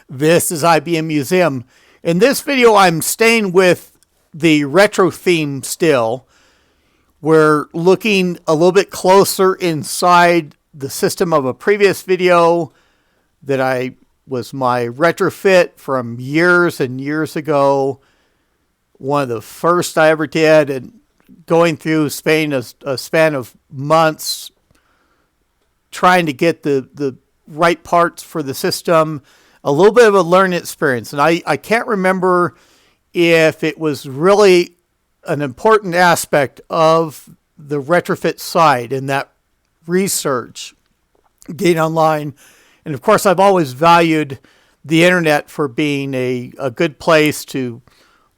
This is IBM Museum. In this video, I'm staying with the retro theme still. We're looking a little bit closer inside the system of a previous video that was my retrofit from years and years ago. One of the first I ever did, and going through Spain a span of months trying to get the right parts for the system. A little bit of a learning experience. And I can't remember if it was really an important aspect of the retrofit side in that research, getting online. And of course, I've always valued the internet for being a good place to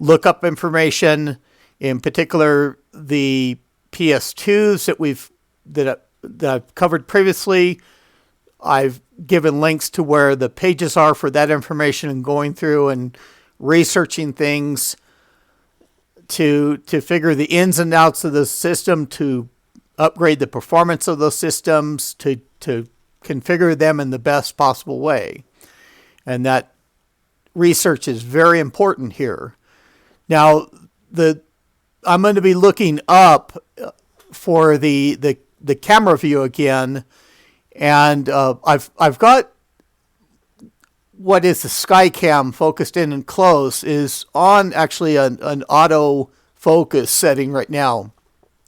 look up information, in particular the PS2s that I've covered previously. I've given links to where the pages are for that information and going through and researching things to figure the ins and outs of the system, to upgrade the performance of those systems, to configure them in the best possible way. And that research is very important here. Now, I'm going to be looking up for the camera view again. And I've got what is the Skycam focused in and close is on actually an auto focus setting right now.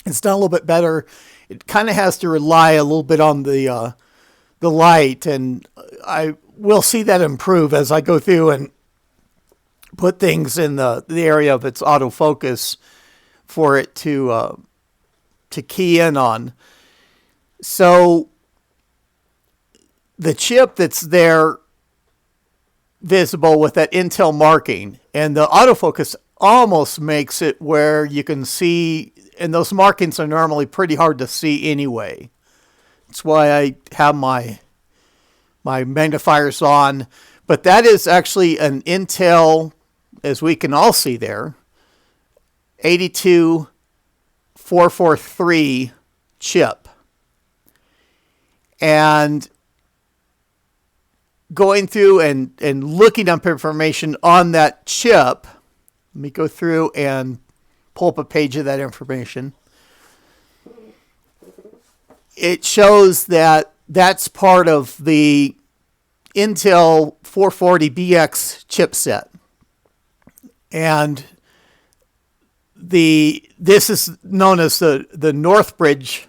It's done a little bit better. It kind of has to rely a little bit on the light, and I will see that improve as I go through and put things in the area of its autofocus for it to key in on. So the chip that's there visible with that Intel marking, and the autofocus almost makes it where you can see, and those markings are normally pretty hard to see anyway. That's why I have my magnifiers on. But that is actually an Intel, as we can all see there, 82443 chip. And going through and looking up information on that chip, let me go through and pull up a page of that information. It shows that that's part of the Intel 440BX chipset. And this is known as the Northbridge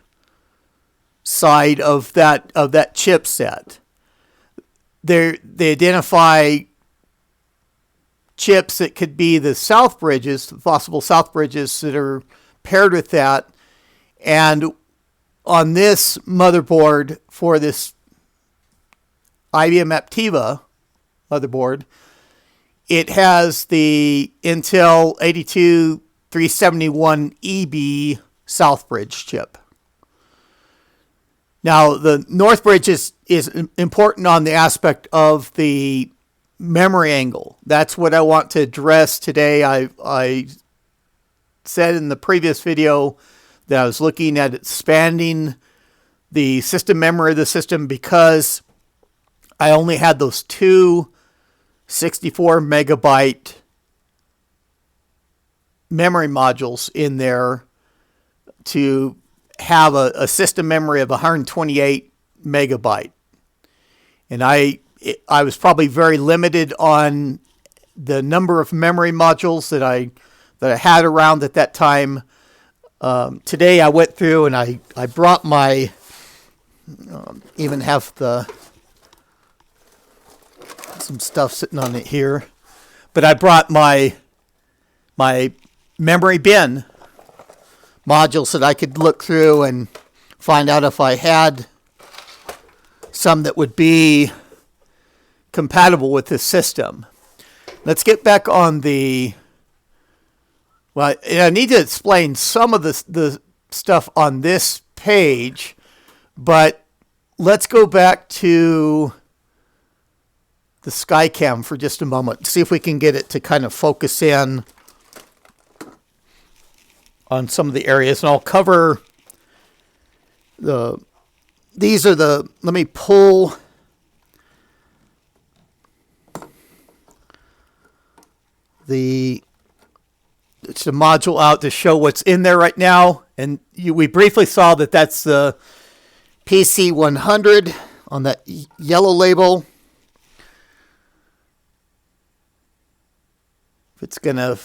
side of that chipset. They identify chips that could be the south bridges, the possible south bridges that are paired with that. And on this motherboard for this IBM Aptiva motherboard, it has the Intel 82371EB Southbridge chip. Now, the Northbridge is important on the aspect of the memory angle. That's what I want to address today. I said in the previous video that I was looking at expanding the system memory of the system because I only had those two 64 megabyte memory modules in there to have a system memory of 128 megabyte. And I was probably very limited on the number of memory modules that I had around at that time. Today I went through and I brought my, even have some stuff sitting on it here, but I brought my memory bin modules that I could look through and find out if I had some that would be compatible with this system. Let's get back on well, I need to explain some of the stuff on this page, but let's go back to the Skycam for just a moment. See if we can get it to kind of focus in on some of the areas. And I'll cover let me pull the module out to show what's in there right now. And we briefly saw that that's the PC100 on that yellow label. It's gonna,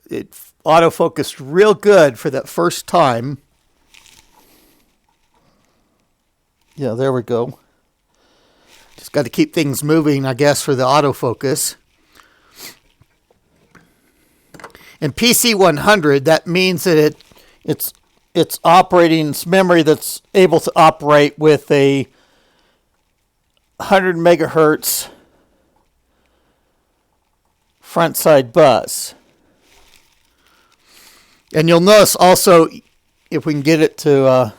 it autofocused real good for that first time. Yeah, there we go. Just got to keep things moving, I guess, for the autofocus. And PC100, that means that it's operating, it's memory that's able to operate with a 100 megahertz front side bus. And you'll notice also, if we can get it to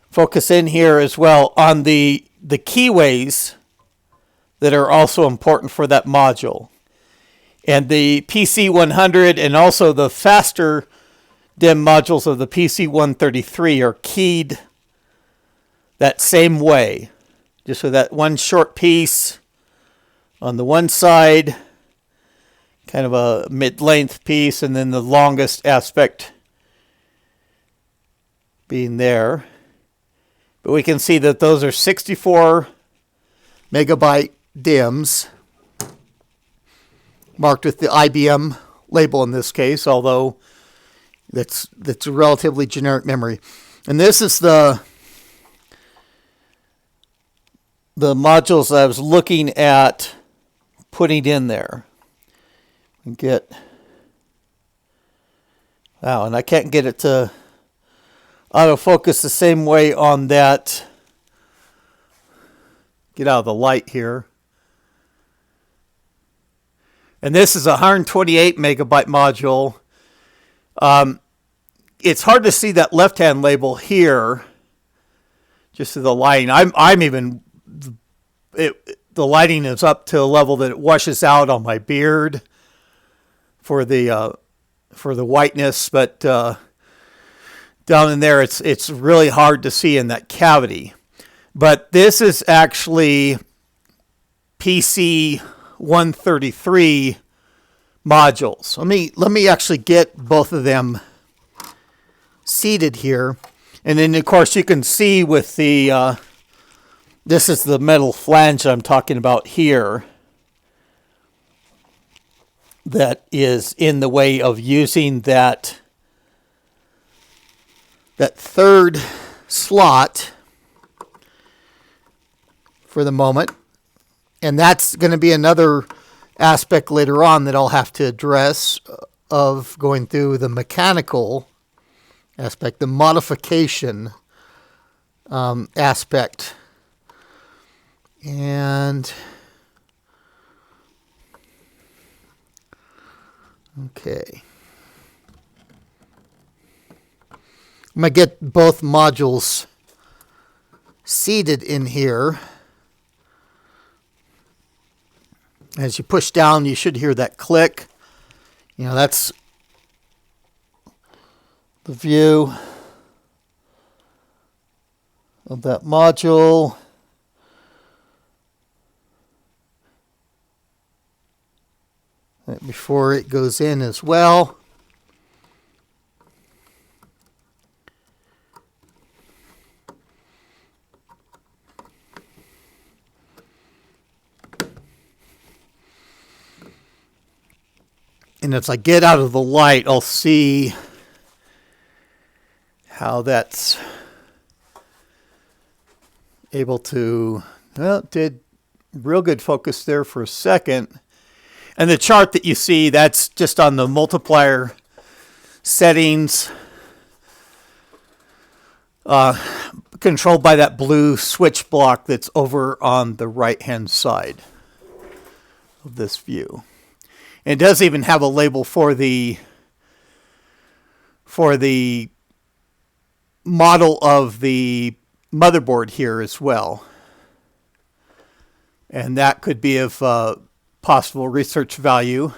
focus in here as well, on the keyways that are also important for that module. And the PC100 and also the faster DIMM modules of the PC133 are keyed that same way. Just with that one short piece on the one side, kind of a mid-length piece, and then the longest aspect being there. But we can see that those are 64 megabyte DIMMs, marked with the IBM label in this case, although that's a relatively generic memory. And this is the modules I was looking at putting in there. Wow, and I can't get it to autofocus the same way on that. Get out of the light here. And this is a 128 megabyte module. It's hard to see that left-hand label here, just to the lighting. The lighting is up to a level that it washes out on my beard for the whiteness, but down in there it's really hard to see in that cavity. But this is actually PC133 modules. Let me actually get both of them seated here, and then of course you can see with the this is the metal flange I'm talking about here that is in the way of using that third slot for the moment. And that's going to be another aspect later on that I'll have to address of going through the mechanical aspect, the modification aspect. And okay, I'm going to get both modules seated in here. As you push down, you should hear that click. You know, that's the view of that module. Before it goes in as well. And as I get out of the light, I'll see how that's able to, well, it did real good focus there for a second. And the chart that you see, that's just on the multiplier settings, controlled by that blue switch block that's over on the right-hand side of this view. And it does even have a label for the model of the motherboard here as well. And that could be of possible research value.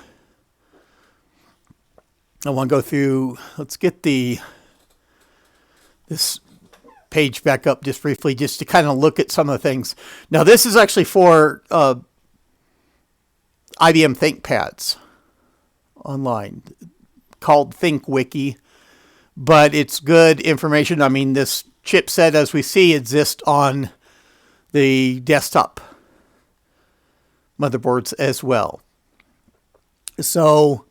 I want to go through, let's get this page back up just briefly, just to kind of look at some of the things. Now this is actually for IBM ThinkPads. online called ThinkWiki, but it's good information. I mean, this chipset, as we see, exists on the desktop motherboards as well. So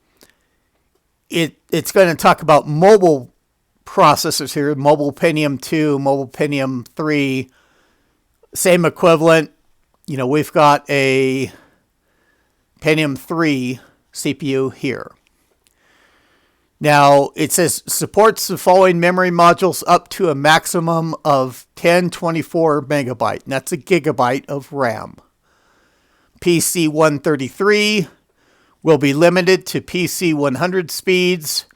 it's going to talk about mobile processors here, mobile Pentium 2, mobile Pentium 3, same equivalent. You know, we've got a Pentium 3 CPU here. Now, it says supports the following memory modules up to a maximum of 1024 megabyte. And that's a gigabyte of RAM. PC 133 will be limited to PC 100 speeds.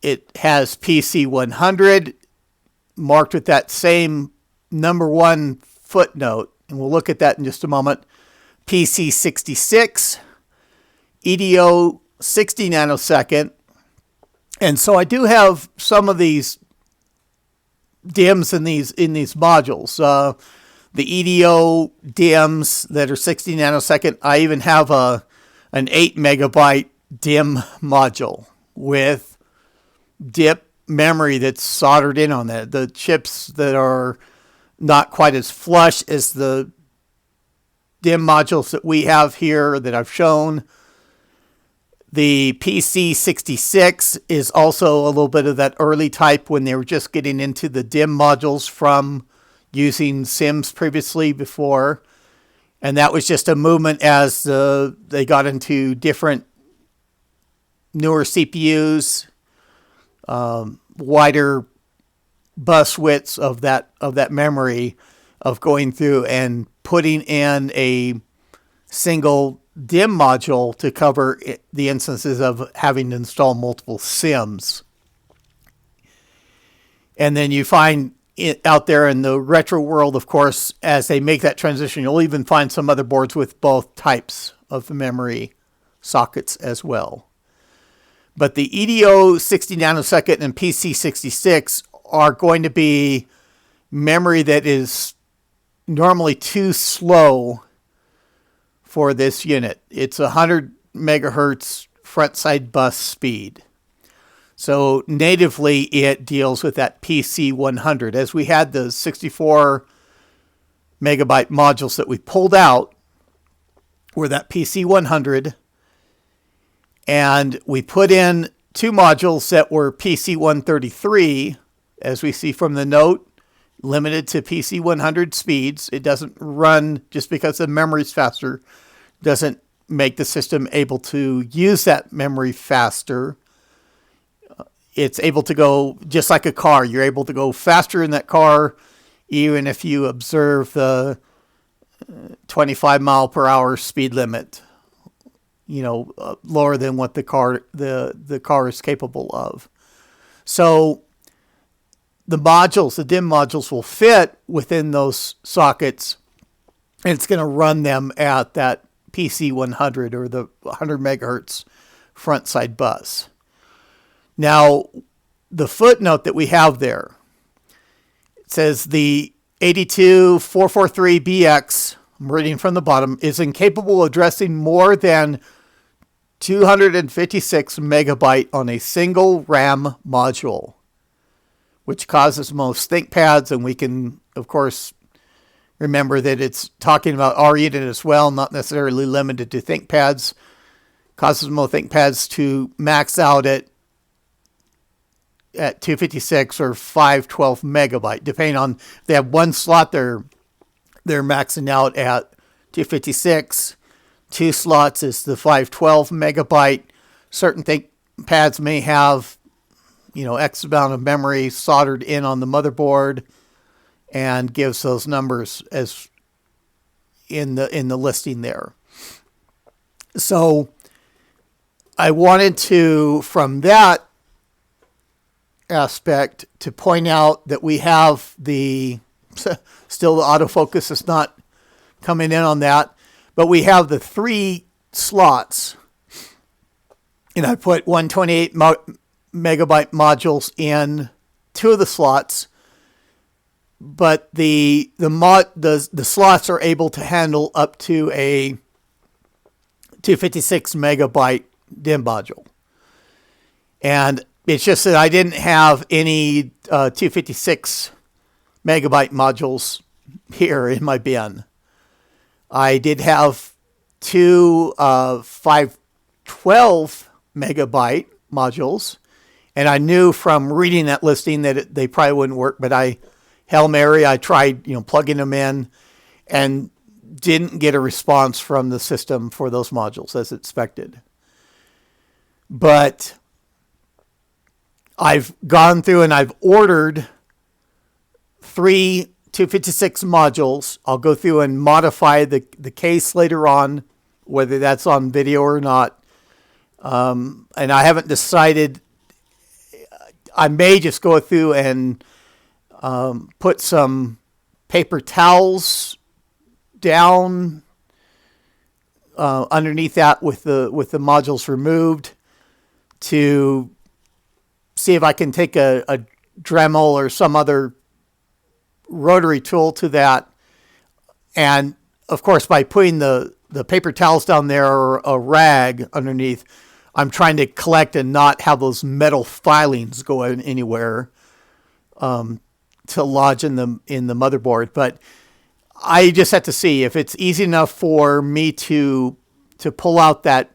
It has PC 100 marked with that same number 1 footnote, and we'll look at that in just a moment. PC 66, EDO 60 nanosecond, and so I do have some of these DIMMs in these modules. The EDO DIMMs that are 60 nanosecond. I even have an 8 megabyte DIMM module with DIP memory that's soldered in on that. The chips that are not quite as flush as the DIMM modules that we have here that I've shown. The PC66 is also a little bit of that early type when they were just getting into the DIMM modules from using SIMs previously before. And that was just a movement as they got into different newer CPUs, wider bus widths of that memory, of going through and putting in a single DIMM module to cover the instances of having to install multiple SIMs. And then you find it out there in the retro world, of course, as they make that transition, you'll even find some motherboards with both types of memory sockets as well. But the EDO 60 nanosecond and PC66 are going to be memory that is normally too slow for this unit. It's 100 megahertz front side bus speed. So natively it deals with that PC 100. As we had the 64 megabyte modules that we pulled out were that PC 100, and we put in 2 modules that were PC 133, as we see from the note, limited to PC 100 speeds. It doesn't run just because the memory is faster, doesn't make the system able to use that memory faster. It's able to go just like a car. You're able to go faster in that car, even if you observe the 25 mile per hour speed limit, lower than what the car is capable of. So the modules, the DIMM modules, will fit within those sockets, and it's going to run them at that PC 100 or the 100 megahertz front side bus. Now, the footnote that we have there, it says the 82443BX, I'm reading from the bottom, is incapable of addressing more than 256 megabyte on a single RAM module, which causes most ThinkPads, and we can, of course, remember that it's talking about our unit as well, not necessarily limited to ThinkPads. Causes most ThinkPads to max out at 256 or 512 megabyte, depending on if they have one slot, they're maxing out at 256. 2 slots is the 512 megabyte. Certain ThinkPads may have, X amount of memory soldered in on the motherboard, and gives those numbers as in the listing there. So I wanted to, from that aspect, to point out that we have still the autofocus is not coming in on that, but we have the 3 slots, and I put 128 megabyte modules in 2 of the slots, but the slots are able to handle up to a 256 megabyte DIMM module. And it's just that I didn't have any 256 megabyte modules here in my bin. I did have two 512 megabyte modules, and I knew from reading that listing that they probably wouldn't work, but Hail Mary, I tried, plugging them in and didn't get a response from the system for those modules as expected. But I've gone through and I've ordered 3 256 modules. I'll go through and modify the case later on, whether that's on video or not. And I haven't decided. I may just go through and put some paper towels down underneath that with the modules removed to see if I can take a Dremel or some other rotary tool to that. And of course, by putting the paper towels down there or a rag underneath, I'm trying to collect and not have those metal filings go anywhere to lodge in the motherboard. But I just have to see if it's easy enough for me to pull out that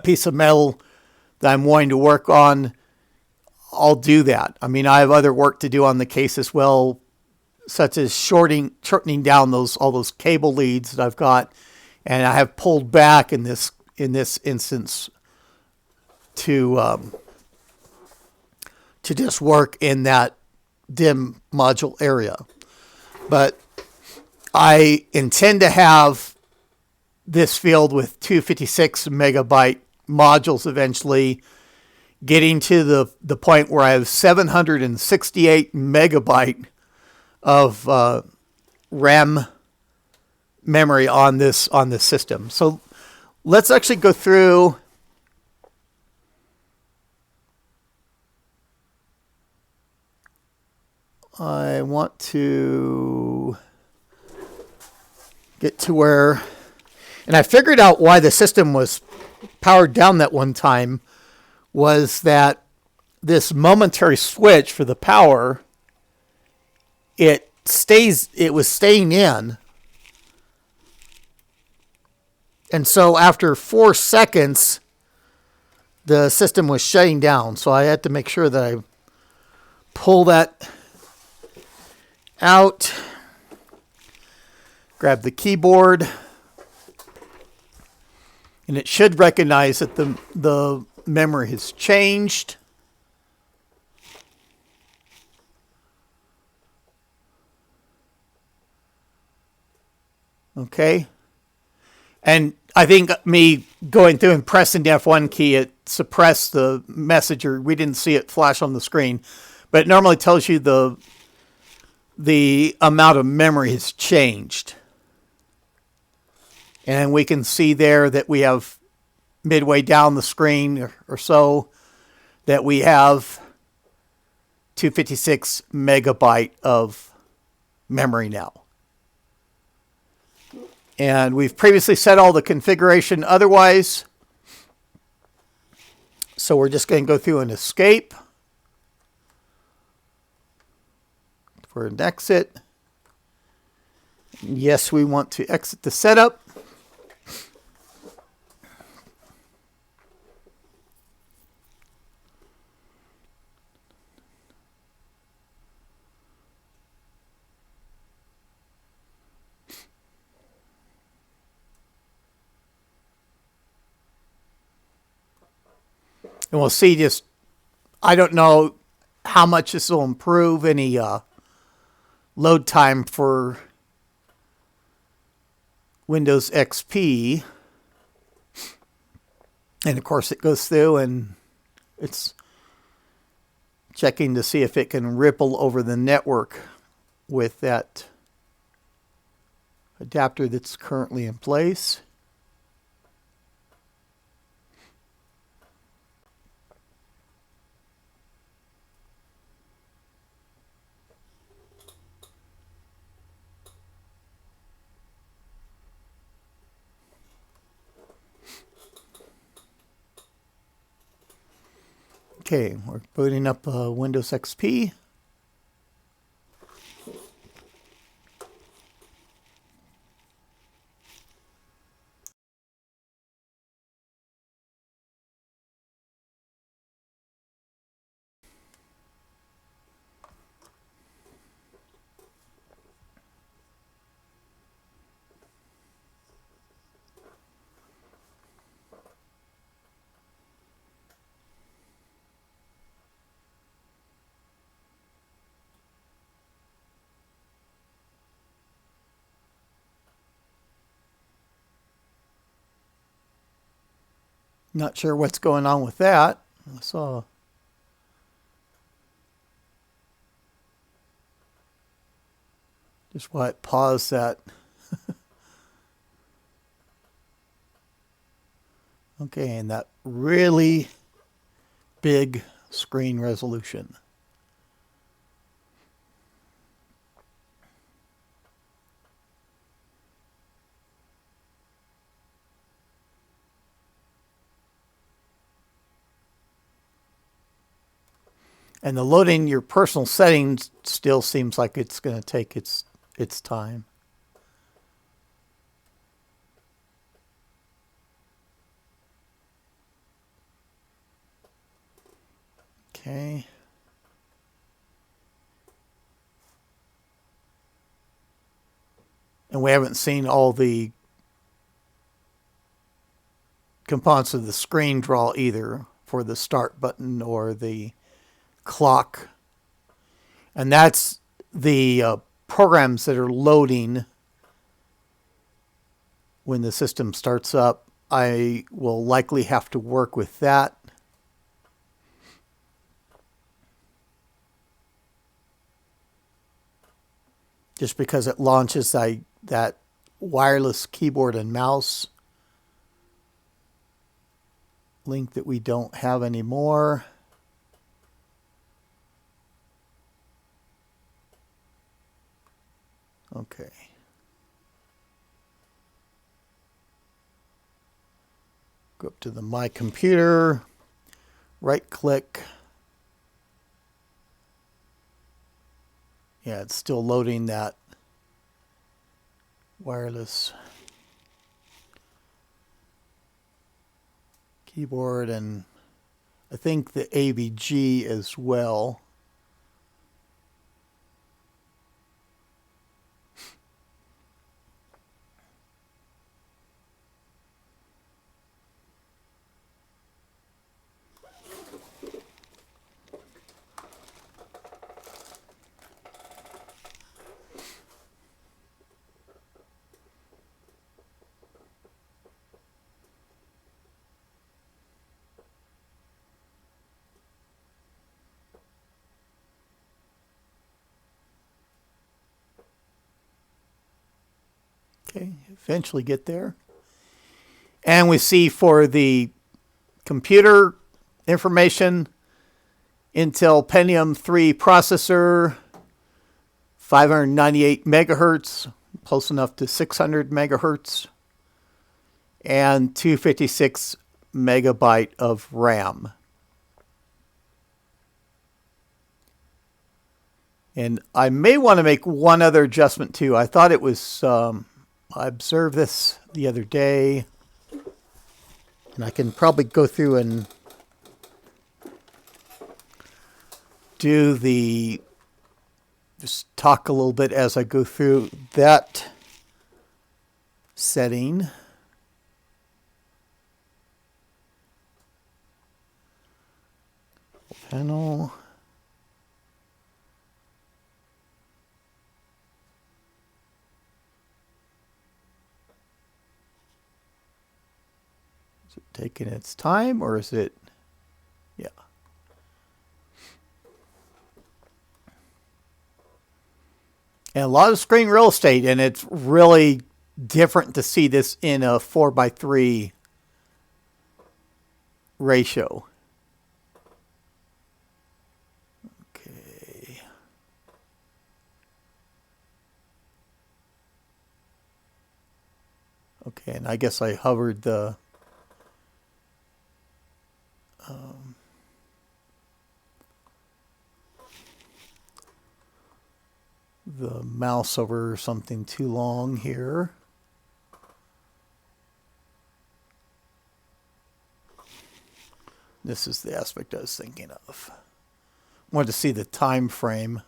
piece of metal that I'm wanting to work on. I'll do that. I mean, I have other work to do on the case as well, such as shortening down all those cable leads that I've got, and I have pulled back in this instance to just work in that DIMM module area. But I intend to have this filled with 256 megabyte modules eventually, getting to the point where I have 768 megabyte of RAM memory on this system. So let's actually go through I want to get to where, and I figured out why the system was powered down that one time, was that this momentary switch for the power, it was staying in. And so after 4 seconds, the system was shutting down. So I had to make sure that I pull that out, grab the keyboard, and it should recognize that the memory has changed. Okay. And I think me going through and pressing the F1 key, it suppressed the message, or we didn't see it flash on the screen. But it normally tells you the amount of memory has changed. And we can see there that we have midway down the screen or so that we have 256 megabyte of memory now. And we've previously set all the configuration otherwise. So we're just going to go through and escape for an exit. Yes, we want to exit the setup. And we'll see just, I don't know how much this will improve any load time for Windows XP. And of course it goes through and it's checking to see if it can ripple over the network with that adapter that's currently in place. Okay, we're booting up Windows XP. Not sure what's going on with that. I saw. Just why it paused that. Okay, and that really big screen resolution. And the loading your personal settings still seems like it's going to take its time. Okay. And we haven't seen all the components of the screen draw either for the start button or the clock. And that's the programs that are loading when the system starts up. I will likely have to work with that. Just because it launches that wireless keyboard and mouse link that we don't have anymore. Okay. Go up to the My Computer, right click. Yeah, it's still loading that wireless keyboard and I think the AVG as well. Okay, eventually get there. And we see for the computer information, Intel Pentium 3 processor, 598 megahertz, close enough to 600 megahertz, and 256 megabyte of RAM. And I may want to make one other adjustment too. I thought it was, I observed this the other day, and I can probably go through and just talk a little bit as I go through that setting. Panel. Is it taking its time or is it? Yeah. And a lot of screen real estate, and it's really different to see this in a 4:3 ratio. Okay. Okay, and I guess I hovered the the mouse over something too long here. This is the aspect I was thinking of. Wanted to see the time frame.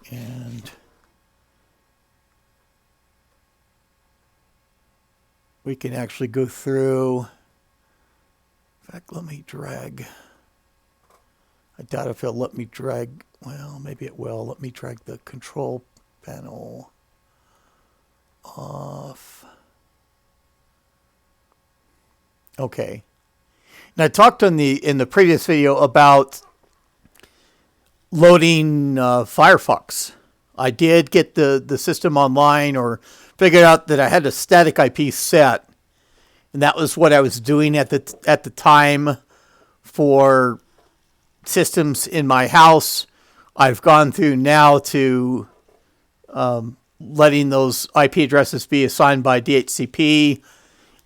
And we can actually go through. In fact, let me drag. I doubt if it'll let me drag. Well, maybe it will. Let me drag the control panel off. Okay. Now I talked in the previous video about loading Firefox. I did get the system online, or figured out that I had a static IP set, and that was what I was doing at the time for systems in my house. I've gone through now to letting those IP addresses be assigned by DHCP.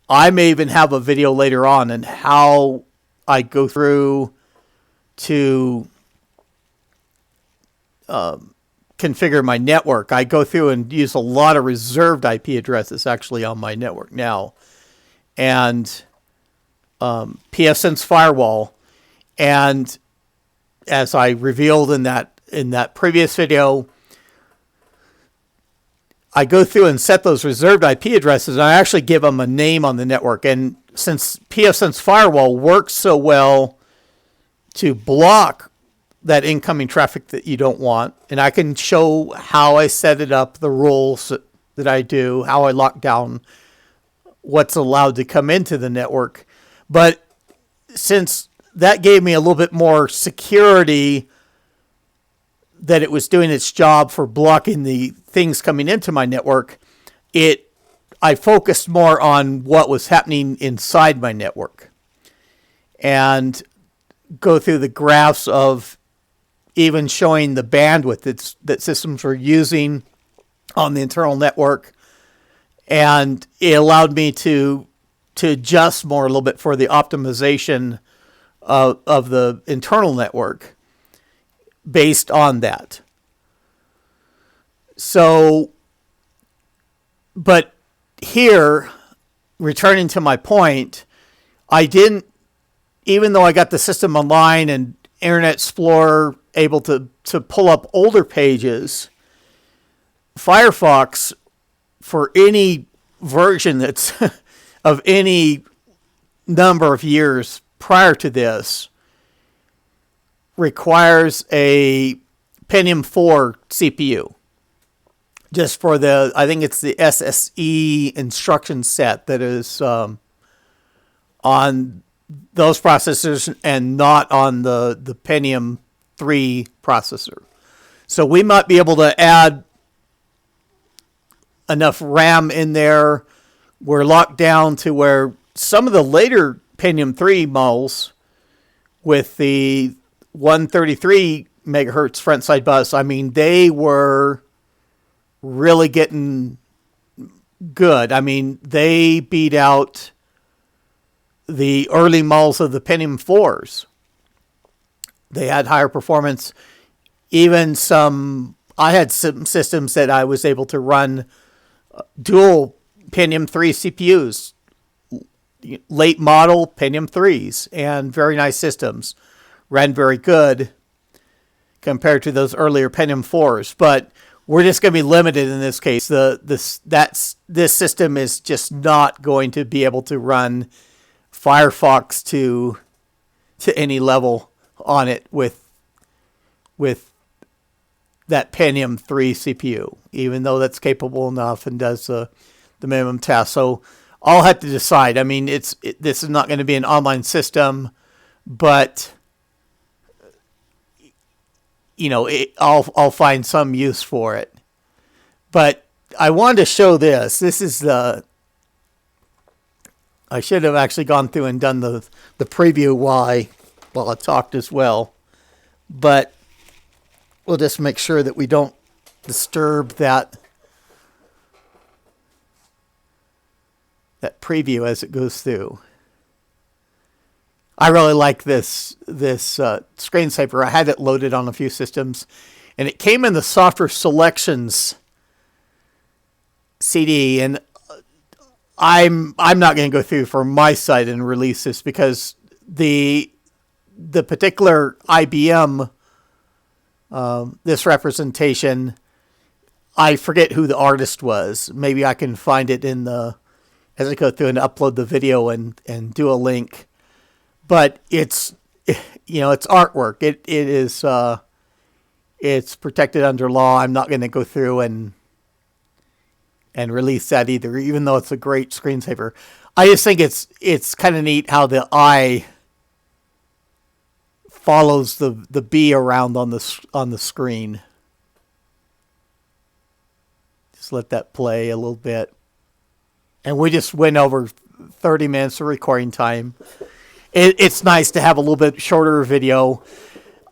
I may even have a video later on on how I go through to configure my network. I go through and use a lot of reserved IP addresses actually on my network now. And pfSense firewall. And as I revealed in that previous video, I go through and set those reserved IP addresses, and I actually give them a name on the network. And since pfSense firewall works so well to block that incoming traffic that you don't want, and I can show how I set it up, the rules that I do, how I lock down what's allowed to come into the network. But since that gave me a little bit more security that it was doing its job for blocking the things coming into my network, I focused more on what was happening inside my network and go through the graphs of even showing the bandwidth that systems were using on the internal network. And it allowed me to adjust more a little bit for the optimization of the internal network based on that. So, but here, returning to my point, I didn't, even though I got the system online and Internet Explorer able to pull up older pages, Firefox, for any version that's of any number of years prior to this, requires a Pentium 4 CPU. Just for I think it's the SSE instruction set that is on those processors and not on the Pentium 3 processor. So we might be able to add enough RAM in there. We're locked down to where some of the later Pentium 3 models with the 133 megahertz front side bus, I mean, they were really getting good. I mean, they beat out the early models of the Pentium 4s. They had higher performance. Even I had some systems that I was able to run dual Pentium 3 CPUs, late model Pentium 3s, and very nice systems. Ran very good compared to those earlier Pentium 4s. But we're just going to be limited in this case. This system is just not going to be able to run Firefox to any level on it with that Pentium 3 CPU, even though that's capable enough and does the minimum task. So I'll have to decide. I mean, this is not going to be an online system, but I'll find some use for it. But I wanted to show this. This is I should have actually gone through and done the preview while I talked as well. But we'll just make sure that we don't disturb that preview as it goes through. I really like this screensaver. I had it loaded on a few systems, and it came in the software selections CD. And I'm not going to go through for my site and release this because the particular IBM this representation, I forget who the artist was. Maybe I can find it in the as I go through and upload the video and do a link. But it's it's artwork. It is it's protected under law. I'm not going to go through and release that either, even though it's a great screensaver. I just think it's kind of neat how the eye follows the bee around on the screen. Just let that play a little bit. And we just went over 30 minutes of recording time. It's nice to have a little bit shorter video.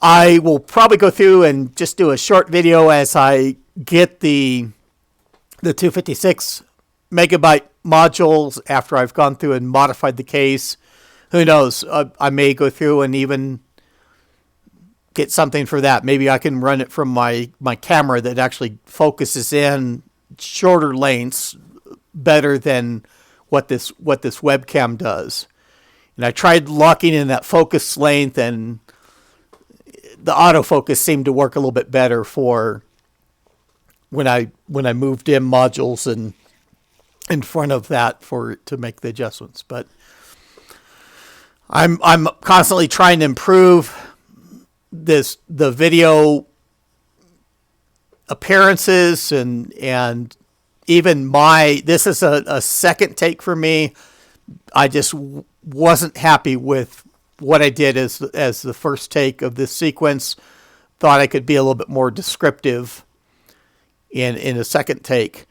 I will probably go through and just do a short video as I get the 256 megabyte modules after I've gone through and modified the case. Who knows? I may go through and even get something for that. Maybe I can run it from my camera that actually focuses in shorter lengths better than what this webcam does. And I tried locking in that focus length, and the autofocus seemed to work a little bit better for when I moved DIMM modules and in front of that to make the adjustments. But I'm constantly trying to improve the video appearances and even this is a second take for me. I just wasn't happy with what I did as the first take of this sequence. Thought I could be a little bit more descriptive in a second take.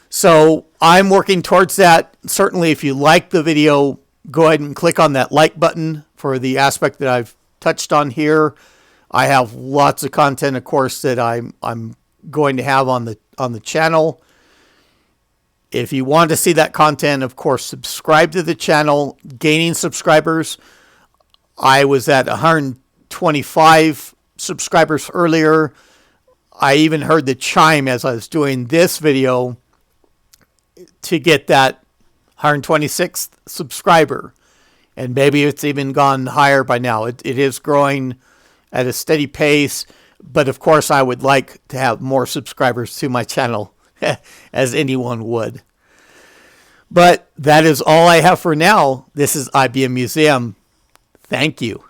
So I'm working towards that. Certainly, if you like the video, go ahead and click on that like button for the aspect that I've touched on here. I have lots of content, of course, that I'm going to have on the channel. If you want to see that content, of course, subscribe to the channel. Gaining subscribers. I was at 125 subscribers earlier. I even heard the chime as I was doing this video to get that 126th subscriber. And maybe it's even gone higher by now. It is growing at a steady pace. But of course, I would like to have more subscribers to my channel, as anyone would. But that is all I have for now. This is IBM Museum. Thank you.